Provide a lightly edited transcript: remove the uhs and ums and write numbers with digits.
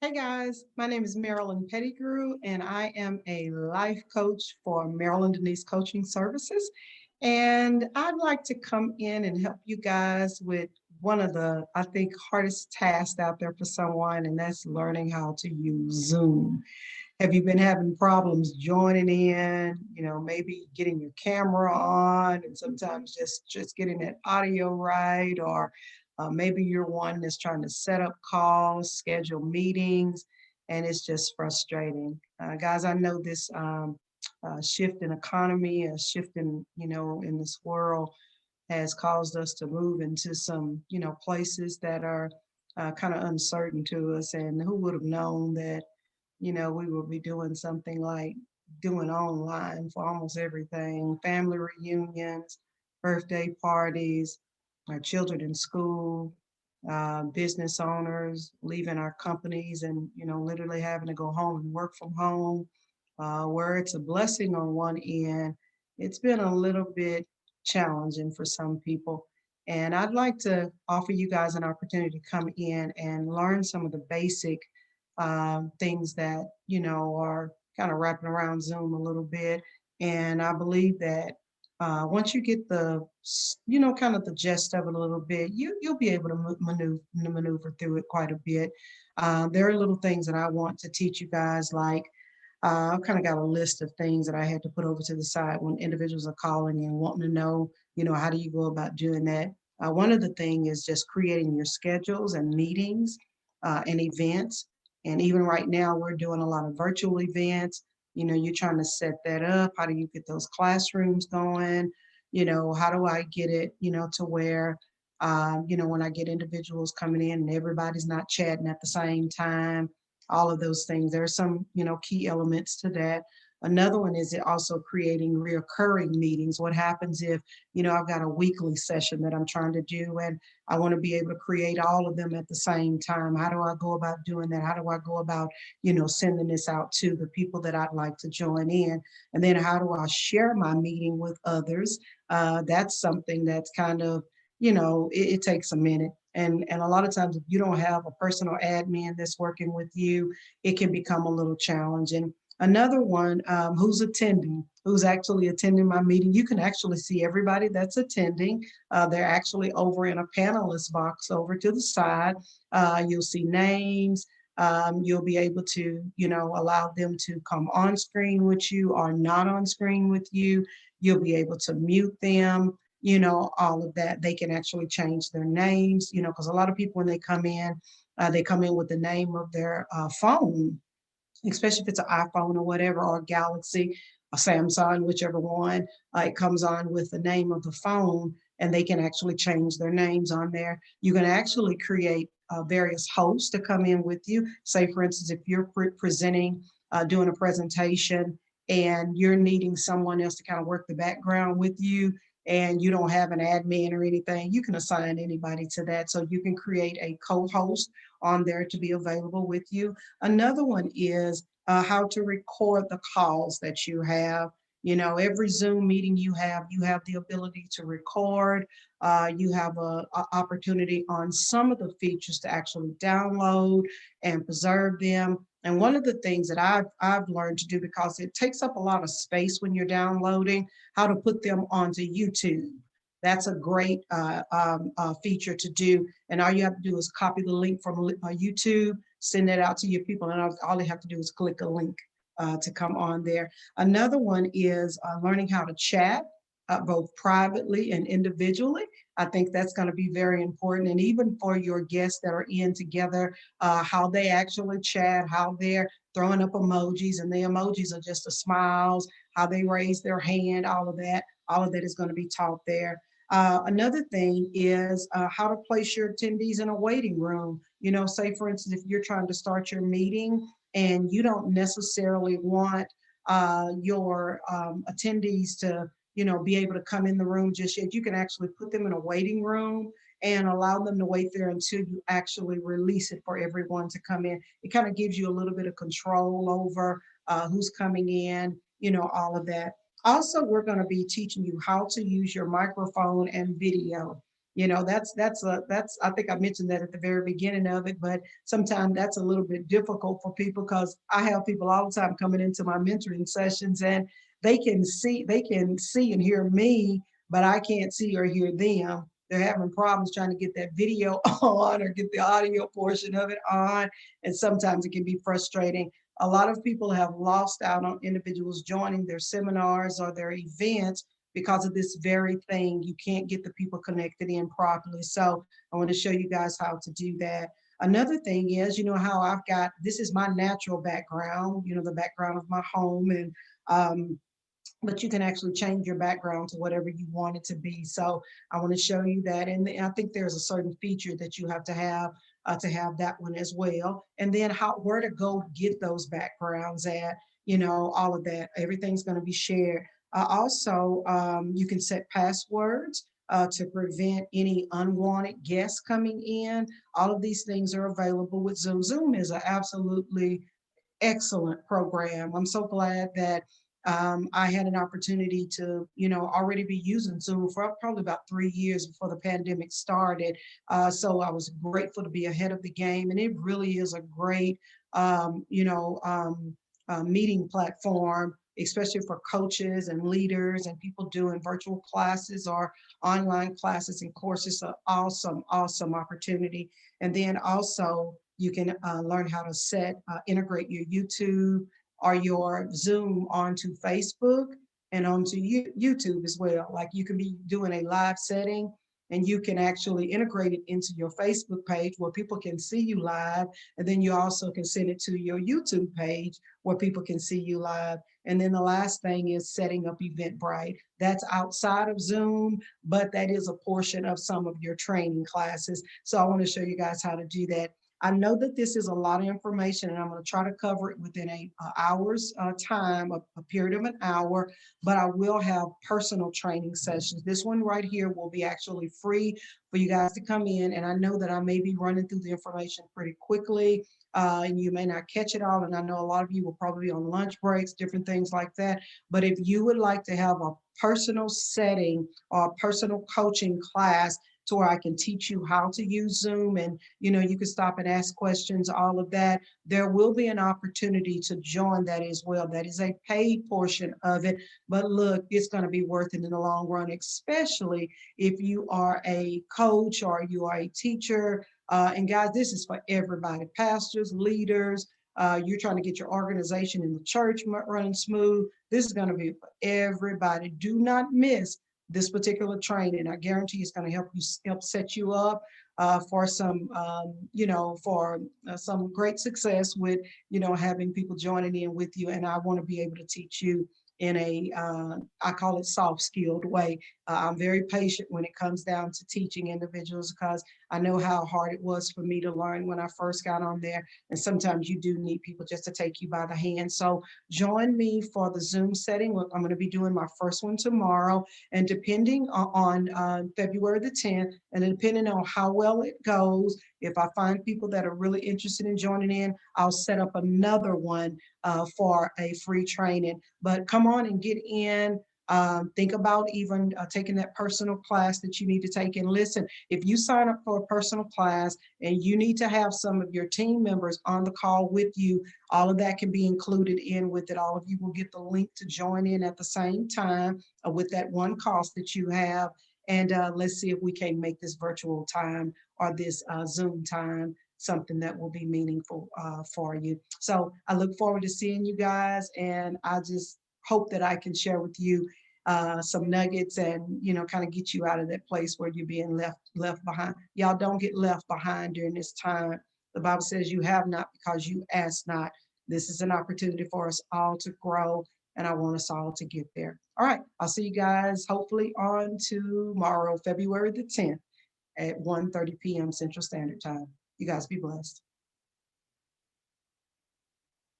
Hey guys, my name is Marilyn Pettigrew, and I am a life coach for Marilyn Denise Coaching Services. And I'd like to come in and help you guys with one of the, I think, hardest tasks out there for someone, and that's learning how to use Zoom. Have you been having problems joining in, maybe getting your camera on and sometimes just getting that audio right, or maybe you're one that's trying to set up calls, schedule meetings, and it's just frustrating. Guys, I know this shift in economy, a shift in this world has caused us to move into some, places that are kind of uncertain to us. And who would have known that we will be doing something like doing online for almost everything, family reunions, birthday parties, our children in school, business owners leaving our companies and, literally having to go home and work from home. Where it's a blessing on one end, it's been a little bit challenging for some people. And I'd like to offer you guys an opportunity to come in and learn some of the basic things that are kind of wrapping around Zoom a little bit. And I believe that once you get the kind of the gist of it a little bit, you'll be able to maneuver through it quite a bit. There are little things that I want to teach you guys, like I've kind of got a list of things that I had to put over to the side when individuals are calling and wanting to know, how do you go about doing that? One of the things is just creating your schedules and meetings and events. And even right now, we're doing a lot of virtual events. You're trying to set that up. How do you get those classrooms going? How do I get it, to where, when I get individuals coming in and everybody's not chatting at the same time, all of those things. There are some, key elements to that. Another one is also creating reoccurring meetings. What happens if, I've got a weekly session that I'm trying to do and I want to be able to create all of them at the same time? How do I go about doing that? How do I go about, sending this out to the people that I'd like to join in? And then how do I share my meeting with others? That's something that's kind of, it takes a minute. And a lot of times, if you don't have a personal admin that's working with you, it can become a little challenging. Another one, who's actually attending my meeting. You can actually see everybody that's attending. They're actually over in a panelist box over to the side. You'll see names. You'll be able to, allow them to come on screen with you or not on screen with you. You'll be able to mute them, all of that. They can actually change their names, because a lot of people, when they come in with the name of their phone, especially if it's an iPhone or whatever, or a Galaxy, a Samsung, whichever one, it comes on with the name of the phone, and they can actually change their names on there. You can actually create various hosts to come in with you. Say, for instance, if you're presenting, doing a presentation, and you're needing someone else to kind of work the background with you, and you don't have an admin or anything, you can assign anybody to that. So you can create a co-host on there to be available with you. Another one is how to record the calls that you have. Every Zoom meeting you have the ability to record. You have a opportunity on some of the features to actually download and preserve them. And one of the things that I've learned to do, because it takes up a lot of space when you're downloading, how to put them onto YouTube. That's a great feature to do. And all you have to do is copy the link from YouTube, send that out to your people, and all they have to do is click a link to come on there. Another one is learning how to chat, both privately and individually. I think that's going to be very important. And even for your guests that are in together, how they actually chat, how they're throwing up emojis, and the emojis are just the smiles, how they raise their hand, all of that is going to be taught there. Another thing is how to place your attendees in a waiting room. Say, for instance, if you're trying to start your meeting and you don't necessarily want your attendees to, be able to come in the room just yet, you can actually put them in a waiting room and allow them to wait there until you actually release it for everyone to come in. It kind of gives you a little bit of control over who's coming in, all of that. Also, we're going to be teaching you how to use your microphone and video. That's I think I mentioned that at the very beginning of it, but sometimes that's a little bit difficult for people because I have people all the time coming into my mentoring sessions and they can see and hear me, but I can't see or hear them. They're having problems trying to get that video on or get the audio portion of it on, and sometimes it can be frustrating. A lot of people have lost out on individuals joining their seminars or their events because of this very thing. You can't get the people connected in properly. So I want to show you guys how to do that. Another thing is, how I've got this is my natural background, the background of my home, and um, but you can actually change your background to whatever you want it to be. So I want to show you that. And I think there's a certain feature that you have to have that one as well. And then where to go get those backgrounds at, all of that. Everything's going to be shared. Also, you can set passwords to prevent any unwanted guests coming in. All of these things are available with Zoom. Zoom is an absolutely excellent program. I'm so glad that I had an opportunity to, already be using Zoom for probably about 3 years before the pandemic started. So I was grateful to be ahead of the game, and it really is a great, meeting platform, especially for coaches and leaders and people doing virtual classes or online classes and courses. An awesome, awesome opportunity. And then also you can learn how to integrate your YouTube or your Zoom onto Facebook and onto YouTube as well. Like you can be doing a live setting and you can actually integrate it into your Facebook page where people can see you live. And then you also can send it to your YouTube page where people can see you live. And then the last thing is setting up Eventbrite. That's outside of Zoom, but that is a portion of some of your training classes. So I want to show you guys how to do that. I know that this is a lot of information, and I'm going to try to cover it within a hour's time, a period of an hour, but I will have personal training sessions. This one right here will be actually free for you guys to come in, and I know that I may be running through the information pretty quickly, and you may not catch it all, and I know a lot of you will probably be on lunch breaks, different things like that, but if you would like to have a personal setting or a personal coaching class to where I can teach you how to use Zoom and you can stop and ask questions, all of that. There will be an opportunity to join that as well. That is a paid portion of it. But look, it's going to be worth it in the long run, especially if you are a coach or you are a teacher. And guys, this is for everybody, pastors, leaders. You're trying to get your organization in the church running smooth. This is going to be for everybody. Do not miss this particular training. I guarantee it's going to help set you up for some great success with, having people joining in with you. And I want to be able to teach you in I call it soft skilled way. I'm very patient when it comes down to teaching individuals because I know how hard it was for me to learn when I first got on there. And sometimes you do need people just to take you by the hand. So join me for the Zoom setting. I'm going to be doing my first one tomorrow. And depending on February the 10th, and depending on how well it goes, if I find people that are really interested in joining in, I'll set up another one for a free training. But come on and get in. Think about even taking that personal class that you need to take. And listen, if you sign up for a personal class and you need to have some of your team members on the call with you, all of that can be included in with it. All of you will get the link to join in at the same time with that one cost that you have. And let's see if we can make this virtual time or this Zoom time something that will be meaningful for you. So I look forward to seeing you guys, and I just hope that I can share with you some nuggets and kind of get you out of that place where you're being left behind. Y'all don't get left behind during this time. The Bible says you have not because you ask not. This is an opportunity for us all to grow, and I want us all to get there. All right, I'll see you guys hopefully on tomorrow, February the 10th at 1:30 p.m. Central Standard Time. You guys be blessed.